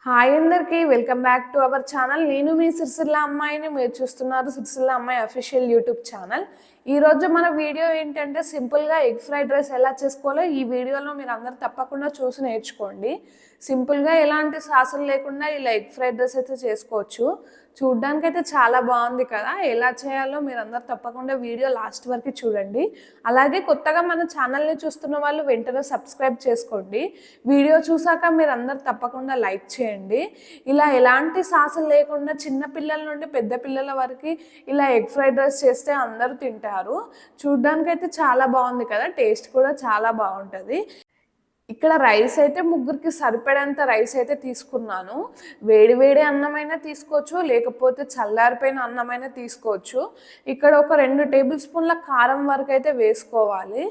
Hi అందరికీ welcome back to our channel. నేను మీ సిరిసిల్ల అమ్మాయిని. మీరు చూస్తున్నారు సిరిసిల్ల అమ్మాయి అఫీషియల్ యూట్యూబ్ ఛానల్. ఈరోజు మన వీడియో ఏంటంటే సింపుల్గా ఎగ్ ఫ్రైడ్ రైస్ ఎలా చేసుకోవాలో ఈ వీడియోలో మీరు అందరూ తప్పకుండా చూసి నేర్చుకోండి. సింపుల్గా ఎలాంటి సాసులు లేకుండా ఇలా ఎగ్ ఫ్రైడ్ రైస్ అయితే చేసుకోవచ్చు. చూడ్డానికైతే చాలా బాగుంది కదా. ఎలా చేయాలో మీరు అందరూ తప్పకుండా వీడియో లాస్ట్ వరకు చూడండి. అలాగే కొత్తగా మన ఛానల్ని చూస్తున్న వాళ్ళు వెంటనే సబ్స్క్రైబ్ చేసుకోండి. వీడియో చూసాక మీరు అందరూ తప్పకుండా లైక్ చేయండి. ఇలా ఎలాంటి సాసులు లేకుండా చిన్న పిల్లల నుండి పెద్ద పిల్లల వరకు ఇలా ఎగ్ ఫ్రైడ్ రైస్ చేస్తే అందరూ తింటారు. చూడ్డానికైతే చాలా బాగుంది కదా, టేస్ట్ కూడా చాలా బాగుంటుంది. ఇక్కడ రైస్ అయితే ముగ్గురికి సరిపడేంత రైస్ అయితే తీసుకున్నాను. వేడి వేడి అన్నమైనా తీసుకోవచ్చు, లేకపోతే చల్లారిపోయిన అన్నమైనా తీసుకోవచ్చు. ఇక్కడ ఒక 2 టేబుల్ స్పూన్ల కారం వరకు అయితే వేసుకోవాలి.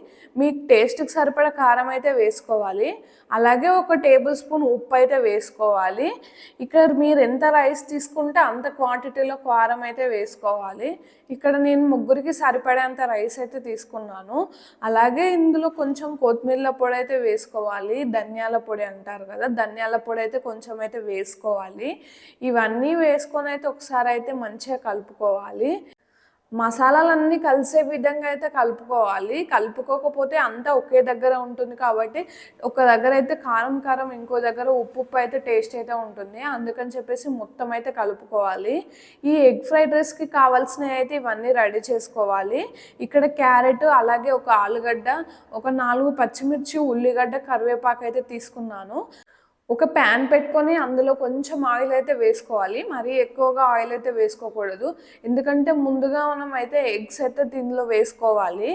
మీకు టేస్ట్కి సరిపడ కారం అయితే వేసుకోవాలి. అలాగే ఒక టేబుల్ స్పూన్ ఉప్పు అయితే వేసుకోవాలి. ఇక్కడ మీరు ఎంత రైస్ తీసుకుంటే అంత క్వాంటిటీలో కారం అయితే వేసుకోవాలి. ఇక్కడ నేను ముగ్గురికి సరిపడేంత రైస్ అయితే తీసుకున్నాను. అలాగే ఇందులో కొంచెం కొత్తిమీర పొడి అయితే వేసుకోవాలి. ధనియాల పొడి అంటారు కదా, ధనియాల పొడి అయితే కొంచెం అయితే వేసుకోవాలి. ఇవన్నీ వేసుకొని అయితే ఒకసారి అయితే మంచిగా కలుపుకోవాలి. మసాలాలన్నీ కలిసే విధంగా అయితే కలుపుకోవాలి. కలుపుకోకపోతే అంతా ఒకే దగ్గర ఉంటుంది కాబట్టి ఒక దగ్గర అయితే కారం కారం, ఇంకో దగ్గర ఉప్పు ఉప్పు అయితే టేస్ట్ అయితే ఉంటుంది. అందుకని చెప్పేసి మొత్తం అయితే కలుపుకోవాలి. ఈ ఎగ్ ఫ్రైడ్ రైస్కి కావాల్సినవి అయితే ఇవన్నీ రెడీ చేసుకోవాలి. ఇక్కడ క్యారెట్, అలాగే ఒక ఆలుగడ్డ, ఒక 4 పచ్చిమిర్చి, ఉల్లిగడ్డ, కరివేపాకు అయితే తీసుకున్నాను. ఒక ప్యాన్ పెట్టుకొని అందులో కొంచెం ఆయిల్ అయితే వేసుకోవాలి. మరీ ఎక్కువగా ఆయిల్ అయితే వేసుకోకూడదు, ఎందుకంటే ముందుగా మనం అయితే ఎగ్స్ అయితే దీనిలో వేసుకోవాలి.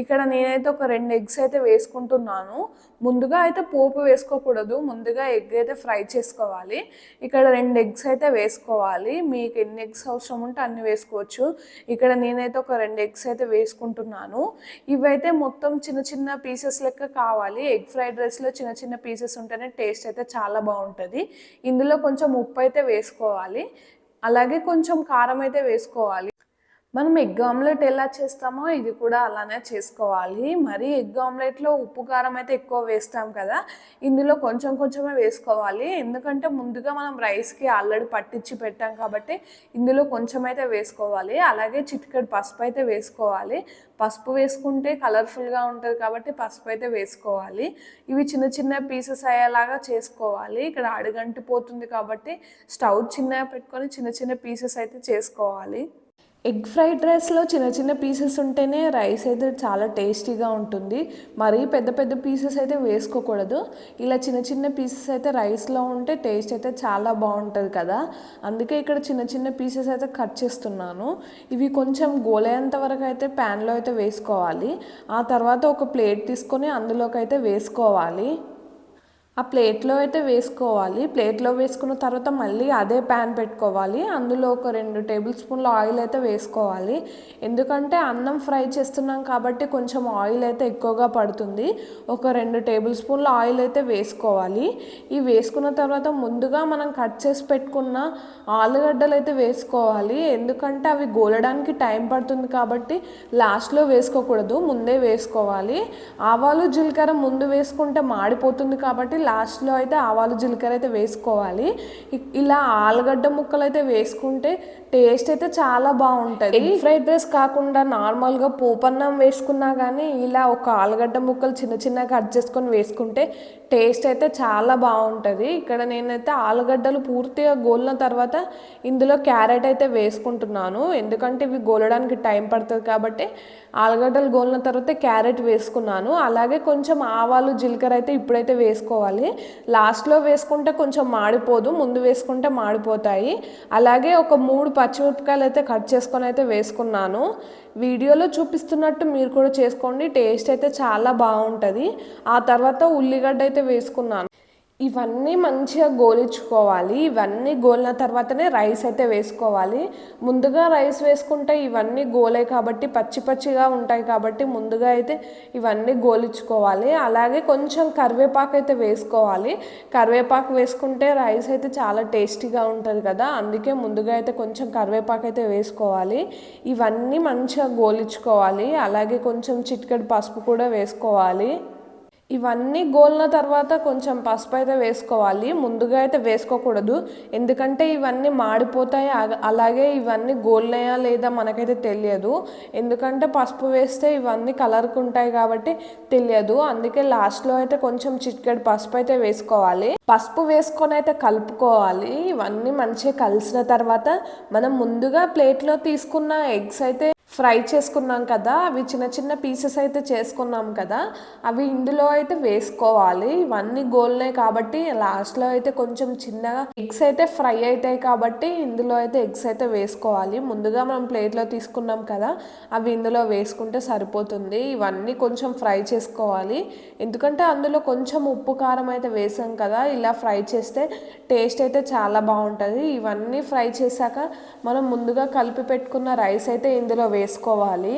ఇక్కడ నేనైతే ఒక 2 ఎగ్స్ అయితే వేసుకుంటున్నాను. ముందుగా అయితే పోపు వేసుకోకూడదు, ముందుగా ఎగ్ అయితే ఫ్రై చేసుకోవాలి. ఇక్కడ 2 ఎగ్స్ అయితే వేసుకోవాలి. మీకు ఎన్ని ఎగ్స్ అవసరం ఉంటే అన్ని వేసుకోవచ్చు. ఇక్కడ నేనైతే ఒక 2 ఎగ్స్ అయితే వేసుకుంటున్నాను. ఇవైతే మొత్తం చిన్న చిన్న పీసెస్ లెక్క కావాలి. ఎగ్ ఫ్రైడ్ రైస్లో చిన్న చిన్న పీసెస్ ఉంటేనే టేస్ట్ అయితే చాలా బాగుంటుంది. ఇందులో కొంచెం ఉప్పు అయితే వేసుకోవాలి. అలాగే కొంచెం కారం అయితే వేసుకోవాలి. మనం ఎగ్ ఆమ్లెట్ ఎలా చేస్తామో ఇది కూడా అలానే చేసుకోవాలి. మరి ఎగ్ ఆమ్లెట్లో ఉప్పు కారం అయితే ఎక్కువ వేస్తాం కదా, ఇందులో కొంచెం కొంచెమే వేసుకోవాలి. ఎందుకంటే ముందుగా మనం రైస్కి ఆల్రెడీ పట్టించి పెట్టాం కాబట్టి ఇందులో కొంచెం అయితే వేసుకోవాలి. అలాగే చిటికెడు పసుపు అయితే వేసుకోవాలి. పసుపు వేసుకుంటే కలర్ఫుల్గా ఉంటుంది కాబట్టి పసుపు అయితే వేసుకోవాలి. ఇవి చిన్న చిన్న పీసెస్ అయ్యేలాగా చేసుకోవాలి. ఇక్కడ అడుగంటిపోతుంది కాబట్టి స్టవ్ చిన్నగా పెట్టుకొని చిన్న చిన్న పీసెస్ అయితే చేసుకోవాలి. ఎగ్ ఫ్రైడ్ రైస్లో చిన్న చిన్న పీసెస్ ఉంటేనే రైస్ అయితే చాలా టేస్టీగా ఉంటుంది. మరీ పెద్ద పెద్ద పీసెస్ అయితే వేసుకోకూడదు. ఇలా చిన్న చిన్న పీసెస్ అయితే రైస్లో ఉంటే టేస్ట్ అయితే చాలా బాగుంటుంది కదా, అందుకే ఇక్కడ చిన్న చిన్న పీసెస్ అయితే కట్ చేస్తున్నాను. ఇవి కొంచెం గోలేంత వరకు అయితే ప్యాన్లో అయితే వేసుకోవాలి. ఆ తర్వాత ఒక ప్లేట్ తీసుకొని అందులోకి అయితే వేసుకోవాలి. ఆ ప్లేట్లో అయితే వేసుకోవాలి. ప్లేట్లో వేసుకున్న తర్వాత మళ్ళీ అదే ప్యాన్ పెట్టుకోవాలి. అందులో ఒక 2 టేబుల్ స్పూన్ల ఆయిల్ అయితే వేసుకోవాలి. ఎందుకంటే అన్నం ఫ్రై చేస్తున్నాం కాబట్టి కొంచెం ఆయిల్ అయితే ఎక్కువగా పడుతుంది. ఒక 2 టేబుల్ స్పూన్ల ఆయిల్ అయితే వేసుకోవాలి. ఇవి వేసుకున్న తర్వాత ముందుగా మనం కట్ చేసి పెట్టుకున్న ఆలుగడ్డలు అయితే వేసుకోవాలి. ఎందుకంటే అవి గోలడానికి టైం పడుతుంది కాబట్టి లాస్ట్లో వేసుకోకూడదు, ముందే వేసుకోవాలి. ఆవాలు జీలకర్ర ముందు వేసుకుంటే మాడిపోతుంది కాబట్టి లాస్ట్లో అయితే ఆవాలు జీలకర్ర అయితే వేసుకోవాలి. ఇలా ఆలుగడ్డ ముక్కలు అయితే వేసుకుంటే టేస్ట్ అయితే చాలా బాగుంటుంది. ఎగ్ ఫ్రైడ్ రైస్ కాకుండా నార్మల్గా పోపన్నం వేసుకున్నా కానీ ఇలా ఒక ఆలుగడ్డ ముక్కలు చిన్న చిన్నగా కట్ చేసుకొని వేసుకుంటే టేస్ట్ అయితే చాలా బాగుంటుంది. ఇక్కడ నేనైతే ఆలుగడ్డలు పూర్తిగా గోలిన తర్వాత ఇందులో క్యారెట్ అయితే వేసుకుంటున్నాను. ఎందుకంటే ఇవి గోలడానికి టైం పడుతుంది కాబట్టి ఆలుగడ్డలు గోలిన తర్వాత క్యారెట్ వేసుకున్నాను. అలాగే కొంచెం ఆవాలు జీలకర్ర అయితే ఇప్పుడైతే వేసుకోవాలి. లాస్ట్లో వేసుకుంటే కొంచెం మాడిపోదు, ముందు వేసుకుంటే మాడిపోతాయి. అలాగే ఒక 3 పచ్చిమిరపకాయలు అయితే కట్ చేసుకొని అయితే వేసుకున్నాను. వీడియోలో చూపిస్తున్నట్టు మీరు కూడా చేసుకోండి, టేస్ట్ అయితే చాలా బాగుంటుంది. ఆ తర్వాత ఉల్లిగడ్డ అయితే వేసుకున్నాను. ఇవన్నీ మంచిగా గోలించుకోవాలి. ఇవన్నీ గోలిన తర్వాతనే రైస్ అయితే వేసుకోవాలి. ముందుగా రైస్ వేసుకుంటే ఇవన్నీ గోలే కాబట్టి పచ్చి పచ్చిగా ఉంటాయి కాబట్టి ముందుగా అయితే ఇవన్నీ గోలించుకోవాలి. అలాగే కొంచెం కరివేపాకు అయితే వేసుకోవాలి. కరివేపాకు వేసుకుంటే రైస్ అయితే చాలా టేస్టీగా ఉంటుంది కదా, అందుకే ముందుగా అయితే కొంచెం కరివేపాకు అయితే వేసుకోవాలి. ఇవన్నీ మంచిగా గోలించుకోవాలి. అలాగే కొంచెం చిటికెడు పసుపు కూడా వేసుకోవాలి. ఇవన్నీ గోలిన తర్వాత కొంచెం పసుపు అయితే వేసుకోవాలి. ముందుగా అయితే వేసుకోకూడదు, ఎందుకంటే ఇవన్నీ మాడిపోతాయి. అలాగే ఇవన్నీ గోలినాయా లేదా మనకైతే తెలియదు, ఎందుకంటే పసుపు వేస్తే ఇవన్నీ కలర్కు ఉంటాయి కాబట్టి తెలియదు. అందుకే లాస్ట్లో అయితే కొంచెం చిటికెడు పసుపు అయితే వేసుకోవాలి. పసుపు వేసుకొని అయితే కలుపుకోవాలి. ఇవన్నీ మంచిగా కలిసిన తర్వాత మనం ముందుగా ప్లేట్లో తీసుకున్న ఎగ్స్ అయితే ఫ్రై చేసుకున్నాం కదా, అవి చిన్న చిన్న పీసెస్ అయితే చేసుకున్నాం కదా, అవి ఇందులో అయితే వేసుకోవాలి. ఇవన్నీ గోల్నాయి కాబట్టి లాస్ట్లో అయితే కొంచెం చిన్నగా ఎగ్స్ అయితే ఫ్రై అవుతాయి కాబట్టి ఇందులో అయితే ఎగ్స్ అయితే వేసుకోవాలి. ముందుగా మనం ప్లేట్లో తీసుకున్నాం కదా, అవి ఇందులో వేసుకుంటే సరిపోతుంది. ఇవన్నీ కొంచెం ఫ్రై చేసుకోవాలి, ఎందుకంటే అందులో కొంచెం ఉప్పు కారం అయితే వేసాం కదా. ఇలా ఫ్రై చేస్తే టేస్ట్ అయితే చాలా బాగుంటుంది. ఇవన్నీ ఫ్రై చేశాక మనం ముందుగా కలిపి పెట్టుకున్న రైస్ అయితే ఇందులో వేసుకోవాలి.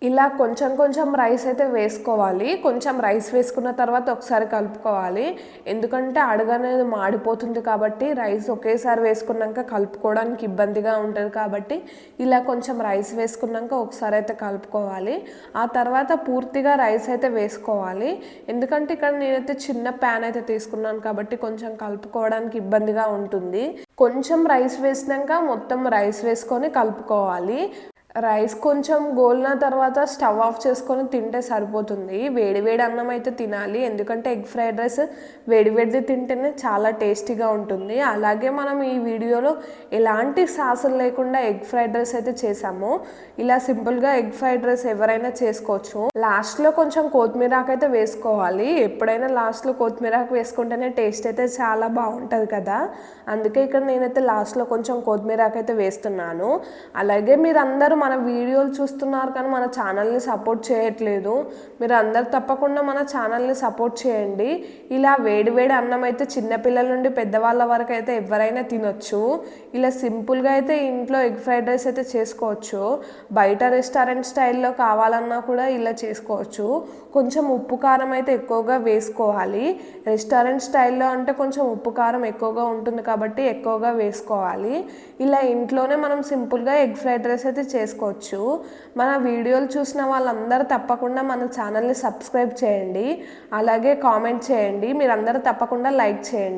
ఇలా కొంచెం కొంచెం రైస్ అయితే వేసుకోవాలి. కొంచెం రైస్ వేసుకున్న తర్వాత ఒకసారి కలుపుకోవాలి, ఎందుకంటే అడుగనేది మాడిపోతుంది కాబట్టి రైస్ ఒకేసారి వేసుకున్నాక కలుపుకోవడానికి ఇబ్బందిగా ఉంటుంది కాబట్టి ఇలా కొంచెం రైస్ వేసుకున్నాక ఒకసారి అయితే కలుపుకోవాలి. ఆ తర్వాత పూర్తిగా రైస్ అయితే వేసుకోవాలి, ఎందుకంటే ఇక్కడ నేనైతే చిన్న ప్యాన్ అయితే తీసుకున్నాను కాబట్టి కొంచెం కలుపుకోవడానికి ఇబ్బందిగా ఉంటుంది. కొంచెం రైస్ వేసినాక మొత్తం రైస్ వేసుకొని కలుపుకోవాలి. రైస్ కొంచెం గోలిన తర్వాత స్టవ్ ఆఫ్ చేసుకొని తింటే సరిపోతుంది. వేడి వేడి అన్నం అయితే తినాలి, ఎందుకంటే ఎగ్ ఫ్రైడ్ రైస్ వేడి వేడిది తింటేనే చాలా టేస్టీగా ఉంటుంది. అలాగే మనం ఈ వీడియోలో ఎలాంటి సాసులు లేకుండా ఎగ్ ఫ్రైడ్ రైస్ అయితే చేసాము. ఇలా సింపుల్గా ఎగ్ ఫ్రైడ్ రైస్ ఎవరైనా చేసుకోవచ్చు. లాస్ట్లో కొంచెం కొత్తిమీరాకు అయితే వేసుకోవాలి. ఎప్పుడైనా లాస్ట్లో కొత్తిమీరాకు వేసుకుంటేనే టేస్ట్ అయితే చాలా బాగుంటుంది కదా, అందుకే ఇక్కడ నేనైతే లాస్ట్లో కొంచెం కొత్తిమీరాకు అయితే వేస్తున్నాను. అలాగే మీరు అందరూ మన వీడియోలు చూస్తున్నారు కానీ మన ఛానల్ని సపోర్ట్ చేయట్లేదు. మీరు అందరు తప్పకుండా మన ఛానల్ని సపోర్ట్ చేయండి. ఇలా వేడి వేడి అన్నం అయితే చిన్నపిల్లల నుండి పెద్దవాళ్ళ వరకు అయితే ఎవరైనా తినొచ్చు. ఇలా సింపుల్గా అయితే ఇంట్లో ఎగ్ ఫ్రైడ్ రైస్ అయితే చేసుకోవచ్చు. బయట రెస్టారెంట్ స్టైల్లో కావాలన్నా కూడా ఇలా చేసుకోవచ్చు. కొంచెం ఉప్పు కారం అయితే ఎక్కువగా వేసుకోవాలి. రెస్టారెంట్ స్టైల్లో అంటే కొంచెం ఉప్పు కారం ఎక్కువగా ఉంటుంది కాబట్టి ఎక్కువగా వేసుకోవాలి. ఇలా ఇంట్లోనే మనం సింపుల్గా ఎగ్ ఫ్రైడ్ రైస్ అయితే చేసుకోవచ్చు. మన వీడియోలు చూసిన వాళ్ళందరూ తప్పకుండా మన ఛానల్ని సబ్స్క్రైబ్ చేయండి, అలాగే కామెంట్ చేయండి. మీరందరూ తప్పకుండా లైక్ చేయండి.